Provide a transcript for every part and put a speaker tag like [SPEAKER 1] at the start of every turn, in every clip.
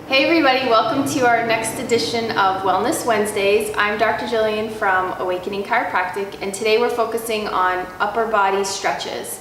[SPEAKER 1] Hey everybody, welcome to our next edition of Wellness Wednesdays. I'm Dr. Jilian from Awakening Chiropractic, and today we're focusing on upper body stretches.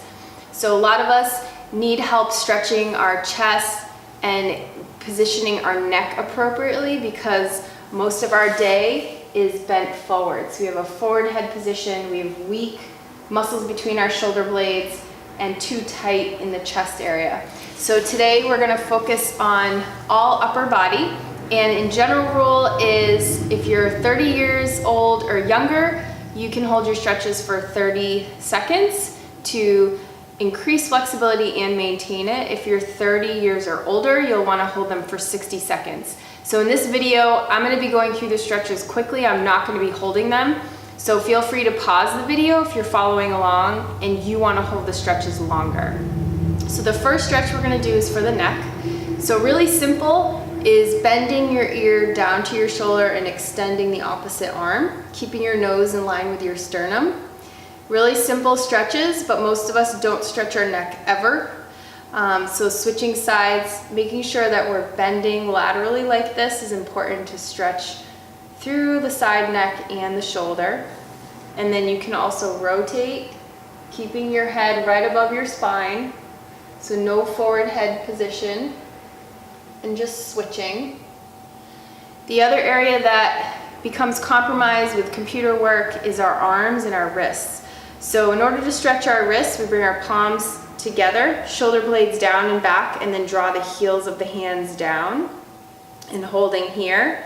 [SPEAKER 1] So a lot of us need help stretching our chest and positioning our neck appropriately because most of our day is bent forward. So we have a forward head position, we have weak muscles between our shoulder blades, and too tight in the chest area. So today we're going to focus on all upper body, and in general rule is if you're 30 years old or younger, you can hold your stretches for 30 seconds to increase flexibility and maintain it. If you're 30 years or older, you'll want to hold them for 60 seconds. So in this video, I'm going to be going through the stretches quickly. I'm not going to be holding them. So feel free to pause the video if you're following along and you want to hold the stretches longer. So the first stretch we're going to do is for the neck. So really simple is bending your ear down to your shoulder and extending the opposite arm, keeping your nose in line with your sternum. Really simple stretches, but most of us don't stretch our neck ever. So switching sides, making sure that we're bending laterally like this is important to stretch through the side neck and the shoulder. And then you can also rotate, keeping your head right above your spine. So no forward head position, and just switching. The other area that becomes compromised with computer work is our arms and our wrists. So in order to stretch our wrists, we bring our palms together, shoulder blades down and back, and then draw the heels of the hands down and holding here.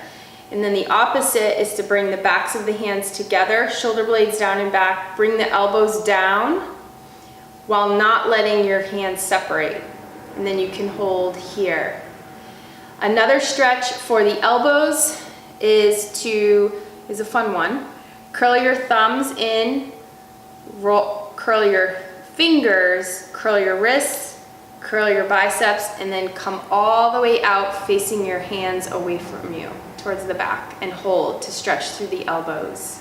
[SPEAKER 1] And then the opposite is to bring the backs of the hands together, shoulder blades down and back, bring the elbows down while not letting your hands separate. And then you can hold here. Another stretch for the elbows is a fun one. Curl your thumbs in, curl your fingers, curl your wrists, curl your biceps, and then come all the way out facing your hands away from you towards the back, and hold to stretch through the elbows.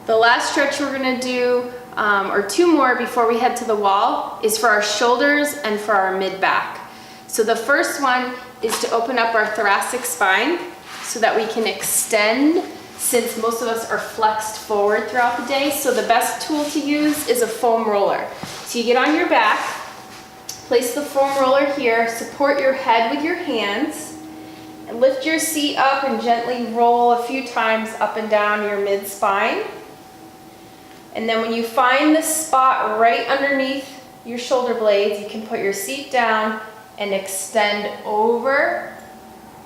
[SPEAKER 1] The last stretch we're going to do, or two more before we head to the wall, is for our shoulders and for our mid-back. So the first one is to open up our thoracic spine so that we can extend, since most of us are flexed forward throughout the day. So the best tool to use is a foam roller. So you get on your back, place the foam roller here, support your head with your hands, and lift your seat up and gently roll a few times up and down your mid-spine. And then when you find the spot right underneath your shoulder blades, you can put your seat down and extend over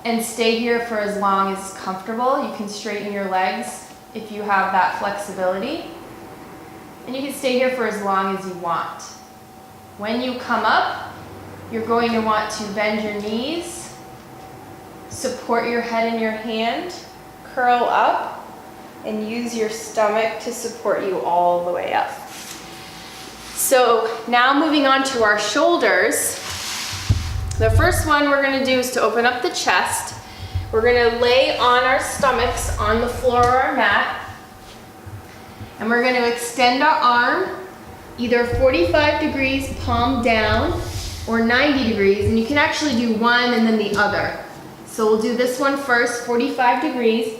[SPEAKER 1] and stay here for as long as comfortable. You can straighten your legs if you have that flexibility. And you can stay here for as long as you want. When you come up, you're going to want to bend your knees, support your head in your hand, curl up, and use your stomach to support you all the way up. So now moving on to our shoulders. The first one we're going to do is to open up the chest. We're going to lay on our stomachs on the floor or our mat, and we're going to extend our arm either 45 degrees palm down or 90 degrees, and you can actually do one and then the other. So we'll do this one first, 45 degrees.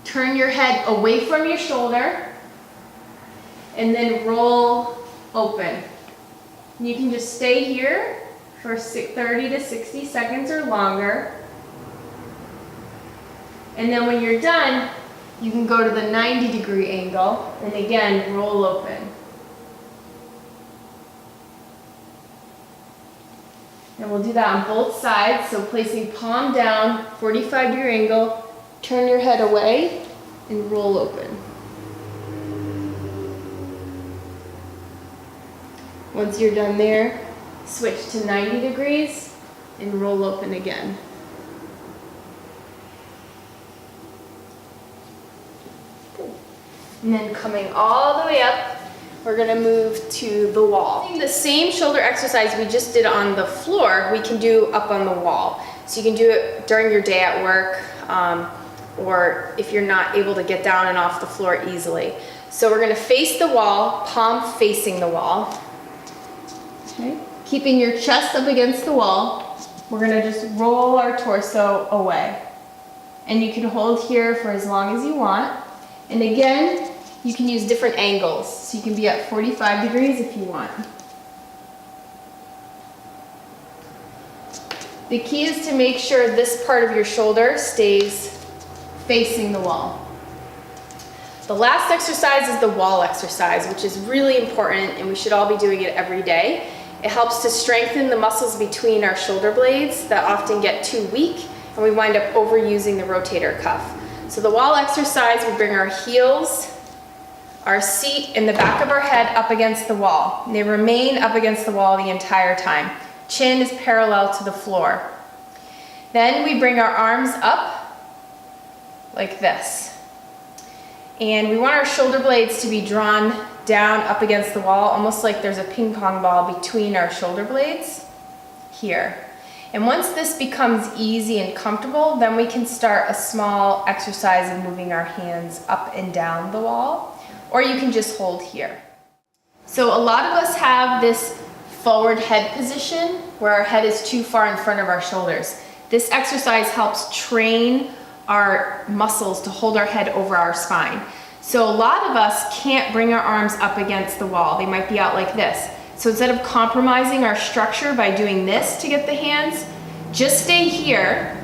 [SPEAKER 1] Turn your head away from your shoulder and then roll open. You can just stay here for 30 to 60 seconds or longer. And then when you're done, you can go to the 90-degree angle and again, roll open. And we'll do that on both sides. So placing palm down, 45-degree angle, turn your head away and roll open. Once you're done there, switch to 90 degrees and roll open again. And then coming all the way up, we're going to move to the wall. The same shoulder exercise we just did on the floor, we can do up on the wall. So you can do it during your day at work, or if you're not able to get down and off the floor easily. So we're going to face the wall, palm facing the wall. Okay. Keeping your chest up against the wall. we're gonna just roll our torso away. And you can hold here for as long as you want. And again, you can use different angles. So you can be at 45 degrees if you want. The key is to make sure this part of your shoulder stays facing the wall. The last exercise is the wall exercise, which is really important, and we should all be doing it every day. It helps to strengthen the muscles between our shoulder blades that often get too weak, and we wind up overusing the rotator cuff. So the wall exercise, we bring our heels, our seat, and the back of our head up against the wall. And they remain up against the wall the entire time. Chin is parallel to the floor. Then we bring our arms up like this. And we want our shoulder blades to be drawn down up against the wall, almost like there's a ping pong ball between our shoulder blades here. And once this becomes easy and comfortable, then we can start a small exercise of moving our hands up and down the wall, or you can just hold here. So a lot of us have this forward head position where our head is too far in front of our shoulders. This exercise helps train our muscles to hold our head over our spine. So a lot of us can't bring our arms up against the wall. They might be out like this. So instead of compromising our structure by doing this to get the hands, just stay here,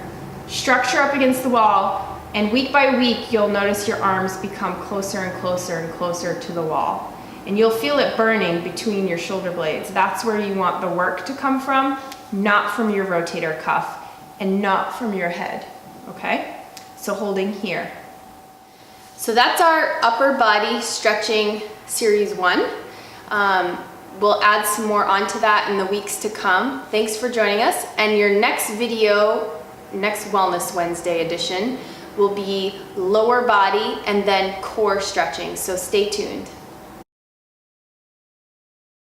[SPEAKER 1] structure up against the wall, and week by week you'll notice your arms become closer and closer and closer to the wall. And you'll feel it burning between your shoulder blades. That's where you want the work to come from, not from your rotator cuff and not from your head, okay? So holding here. So that's our upper body stretching series 1. We'll add some more onto that in the weeks to come. Thanks for joining us. And your next video, next Wellness Wednesday edition, will be lower body and then core stretching. So stay tuned.